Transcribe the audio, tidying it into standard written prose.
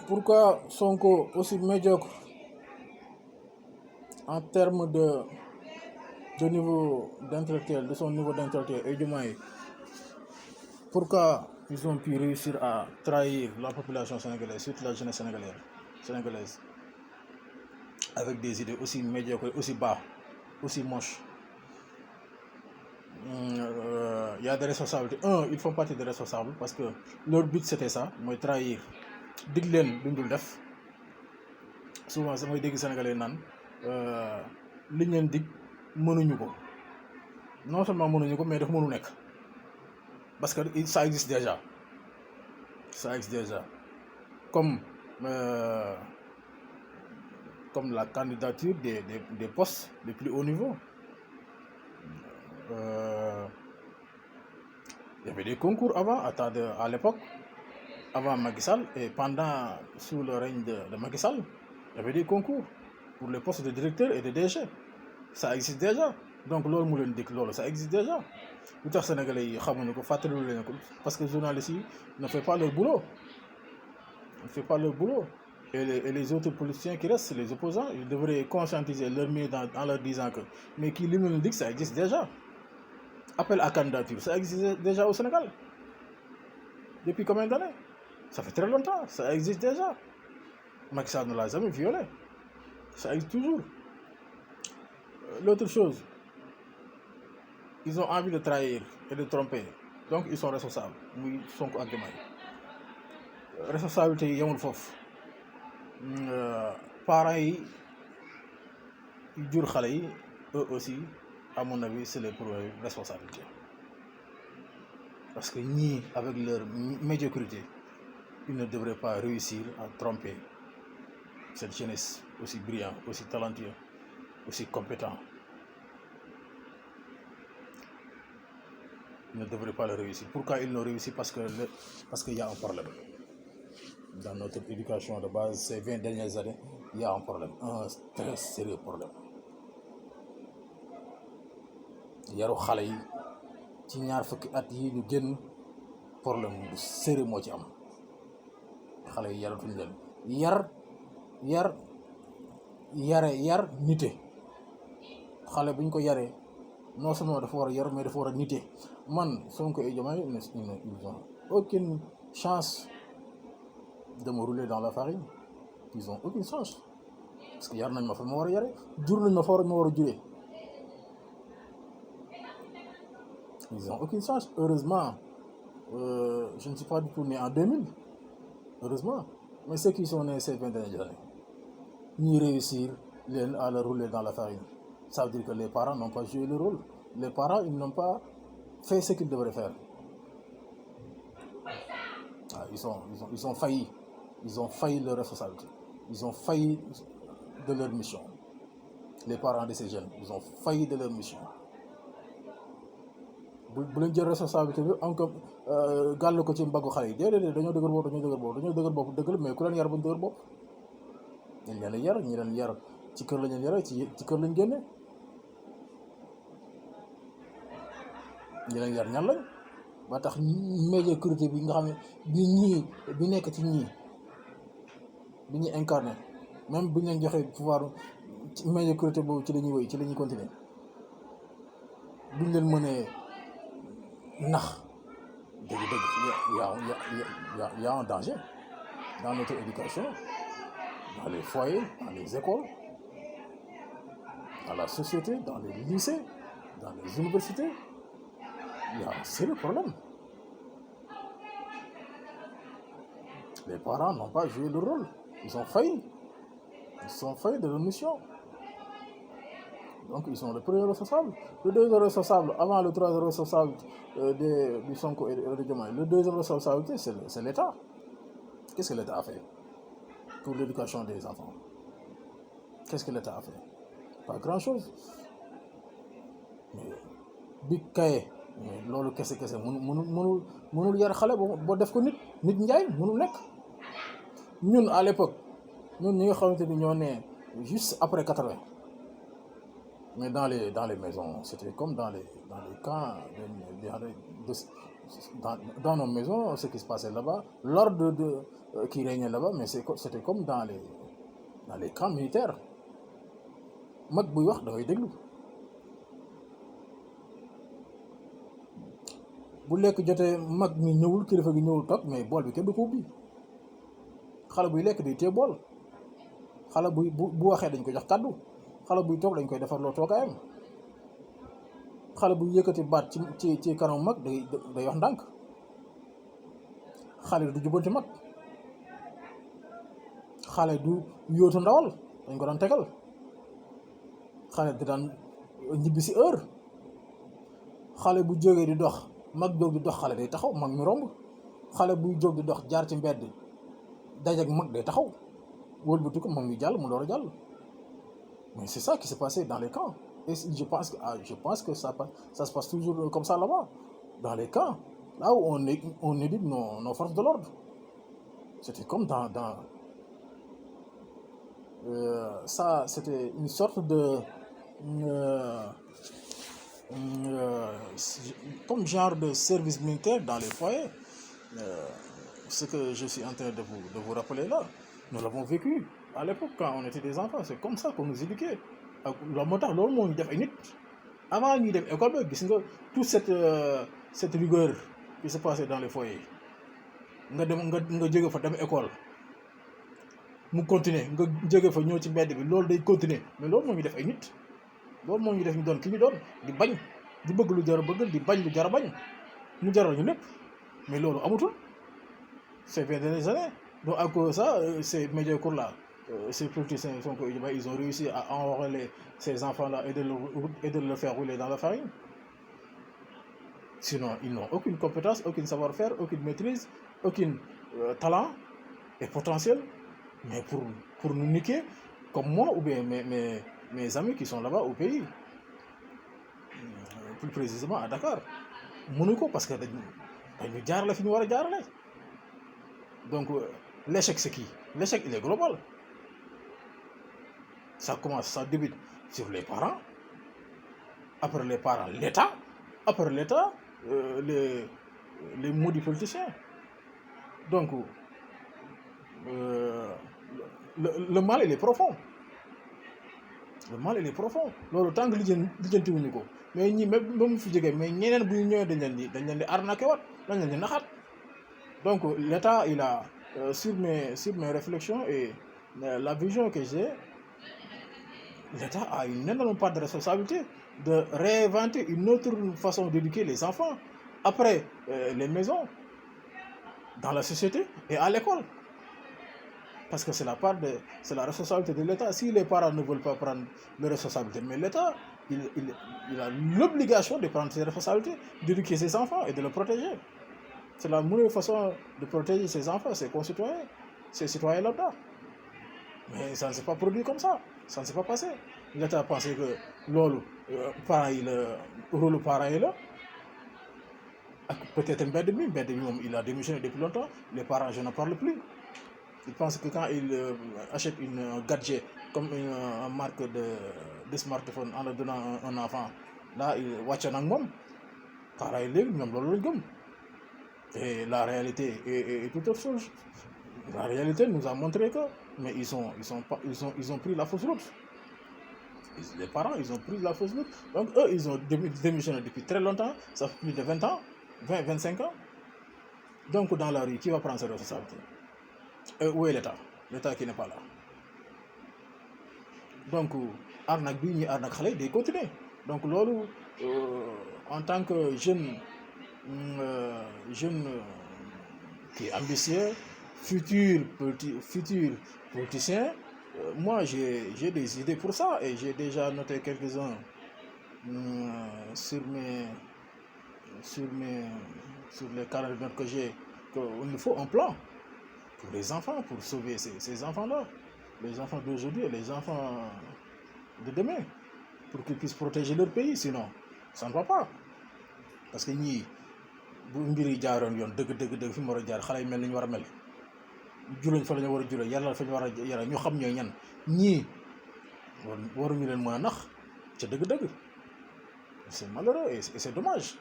Pourquoi Sonko aussi médiocre en termes de niveau d'intellectuel, de son niveau d'intellectuel et du moyen? Pourquoi ils ont pu réussir à trahir la population sénégalaise, surtout la jeunesse sénégalaise, avec des idées aussi médiocres, aussi bas, aussi moches? Il y a des responsabilités. Ils font partie des responsables parce que leur but c'était ça, moi trahir. Dig leen luñ dul def souvent samay dégg sénégalais naan liñ leen dig mënuñu ko, non seulement mënuñu ko mais daf mënu nekk parce que ça existe déjà comme la candidature des postes de plus haut niveau. Il y avait des concours avant, à l'époque, avant Macky Sall et sous le règne de Macky Sall, il y avait des concours pour les postes de directeur et de DG. Ça existe déjà. Donc loolu mu leen dikk loolu ça existe déjà. Lu tax sénégalais yi xamuñu ko fàttaliwul leen ko parce que journalistes yi ne font pas leur boulot. Et les autres politiciens qui restent, les opposants, ils devraient conscientiser leur mieux en leur disant que mais kii li mu leen dikk ça existe déjà. Appel à candidature, ça existe déjà au Sénégal. Depuis combien d'années? Ça fait très longtemps, ça existe déjà. Macky Sall ne l'a jamais violé. Ça existe toujours. L'autre chose, ils ont envie de trahir et de tromper. Donc ils sont responsables. Muy Sonko ak Diomaye. Responsabilité yi yemul foofu. Parents yi jur xale yi, eux aussi, à mon avis, c'est les premières responsabilités. Parce que ñii, avec leur médiocrité, ils ne devraient pas réussir à tromper cette jeunesse aussi brillante, aussi talentueuse, aussi compétente. Ils ne devraient pas le réussir. Pourquoi ils l'ont réussi? Parce qu'il y a un problème. Dans notre éducation de base, ces 20 dernières années, il y a un problème, un très sérieux problème. Yaru xale yi ci ñaar fukki at yi ñu génn problème bu sérieux moo ci am. Xale yi yaratuñ leen. Yar nite. Xale bu ñu ko yaree non seulement dafa war a yar mais dafa war a nite. Man Sonko et Diomaye ils ont aucune chance de me rouler dans la farine. Ils ont aucune chance parce que yar nañ ma fa ma war a yare, jur nañ ma fa ma war a juree. Ils ont aucune chance. Heureusement, je ne suis pas du tout né en 2000. Heureusement. Mais ceux qui sont nés ces 20 dernières années, ni réussir à le rouler dans la farine. Ça veut dire que les parents n'ont pas joué le rôle. Les parents, ils n'ont pas fait ce qu'ils devraient faire. Ils ont failli. Ils ont failli leur responsabilité. Ils ont failli de leur mission. Les parents de ces jeunes, ils ont failli de leur mission. bu leen jël responsabilité bi encore gàll ko ci mbaggu xale yi déedéet dañoo dëgër bopp dëgg la mais ku leen yar ba ñu dëgër bopp dañ leen a yar ñi leen yar ci kër lañ leen yare ci kër lañ génne ñi leen yar ñan lañ ba tax médiocrité bi nga xam ne bi nekk ci ñii bi ñuy incarné même bu ñu leen joxee pouvoir médiocrité boobu ci la ñuy wéy ci la ñuy continuer buñ leen mënee nax dëgg-dëgg y a un danger dans notre éducation, dans les foyers, dans les écoles, dans la société, dans les lycées, dans les universités. Il y a un sérieux problème. Les parents n'ont pas joué le rôle. Ils ont failli de leur mission. Donc ils sont le premier responsable. Le deuxième responsable, avant le troisième responsable du Sonko et de Diomaye, le deuxième responsabilité, c'est l'État. Qu'est-ce que l'État a fait pour l'éducation des enfants? Qu'est-ce que l'État a fait? Pas grand-chose. Mais bi kaye mais loolu kese mënul yar xale boo def ko nit njaay mënul nekk. Ñun à l'époque ñun ñi nga xamante ni ñoo ne juste après 80. Mais dans les maisons, c'était comme dans les camps dans nos maisons, ce qui se passait là-bas, l'ordre qui régnait là-bas, mais c'était comme dans les camps militaires. Mag buy wax da ngay déglu bu lekk jotee mag mi ñëwul kilifa gi ñëwul toog mais bool bi kenn du ko ubbi xale buy lekk day téye bool xale bu waxee dañ ko jox kàddu xale buy toog dañ koy defarloo toogaayam xale buy yëkkati baat ci kanam mag day wax ndànk xale du jubanti mag xale du yóotu ndawal dañ ko daan tegal xale di daan ñibbi si heure xale bu jógee di dox mag jóg di dox xale day taxaw mag mi romb xale buy jóg di dox jaar ci mbedd dajeek mag day taxaw wëlbati ko mag mi jàll mu door a jàll mais c'est ça qui s'est passé dans les camps et je pense que ça se passe toujours comme ça là-bas dans les camps là où on éduque nos forces de l'ordre c'était comme dans ça c'était une sorte de comme genre de service militaire dans les foyers. Ce que je suis en train de vous rappeler là, nous l'avons vécu à l'époque quand on était des enfants. C'est comme ça qu'on nous éduquait. La moo tax loolu moo ñu def ay nit avant ñuy dem école ba gis nga toute cette rigueur qui se passait dans les foyers nga jóge fa dem école mu continuer nga jóge fa ñëw ci mbedd bi loolu day continuer mais loolu moo ñu def ay nit loolu moo ñu def ñu doon ki ñu doon di bañ di bëgg lu jar a bëgg di bañ lu jar a bañ mu jaral ñu lépp mais loolu amatul ces 20 dernières années donc à cause de ça ces médiocres là ces politiciens ils ont réussi à enrôler ces enfants là et de le faire rouler dans la farine. Sinon ils n'ont aucune compétence, aucun savoir-faire, aucune maîtrise, aucun talent et potentiel, mais pour nous niquer comme moi ou bien mes amis qui sont là-bas au pays, plus précisément à Dakar mënuñu ko parce que dañu jaarale fi ñu war a jaarale. Donc l'échec c'est qui? L'échec il est global. Ça débute sur les parents, après les parents l'État, après l'État les maudits politiciens. Donc le mal il est profond. Le mal il est profond. loolu tant que lijjantiwuñu ko mais ñi même ba mu fi jógee mais ñeneen bu ñu ñëwee dañ leen di arnaqué waat dañ leen di naxaat. Donc l'État il a sur mes réflexions et la vision que j'ai, l'État a une énorme part de responsabilité de réinventer une autre façon d'éduquer les enfants après les maisons, dans la société et à l'école. Parce que c'est la responsabilité de l'État. Si les parents ne veulent pas prendre les responsabilités, mais l'État, il a l'obligation de prendre ses responsabilités, d'éduquer ses enfants et de les protéger. C'est la meilleure façon de protéger ses enfants, ses concitoyens, ses citoyens là-bas. Mais ça ne s'est pas produit comme ça. Ça ne s'est pas passé. L'État a pensé que loolu rôle parent yi la ak peut-être mbedd bi moom il a démissionné depuis longtemps. Les parents je n'en parle plus. Ils pensent que quand ils achètent une gadget comme une marque de smartphone en leur donnant un enfant là il wàcc na ak moom parents yi léegi ñoom loolu lañ gëm. Et la réalité est tout autre chose. La réalité nous a montré que mais ils ont pris la fausse route. Les parents ils ont pris la fausse route. Donc eux ils ont démissionné depuis très longtemps, ça fait plus de 20 ans, 25 ans. Donc dans la rue, qui va prendre ses responsabilités? Où est l'État? L'État qui n'est pas là. Donc arnaque bi ñuy arnaque xale yi day continuer. Donc loolu en tant que jeune qui est ambitieux, futur politicien, moi j'ai des idées pour ça et j'ai déjà noté quelques-uns sur les carnets de notes que j'ai, qu'il nous faut un plan pour les enfants, pour sauver ces enfants-là, les enfants d'aujourd'hui et les enfants de demain, pour qu'ils puissent protéger leur pays, sinon ça ne va pas. Parce que ñii bu mbir yi jaaroon yoon dëgg fi mu war a jaar xale yi mel ni ñu war a mel julañ fa la ñu war a jula yàlla fa ñu war a yàlla ñu xam ñooy ñan ñii waruñu leen mën a nax ca dëgg-dëgg c'est malheureux et c'est dommage.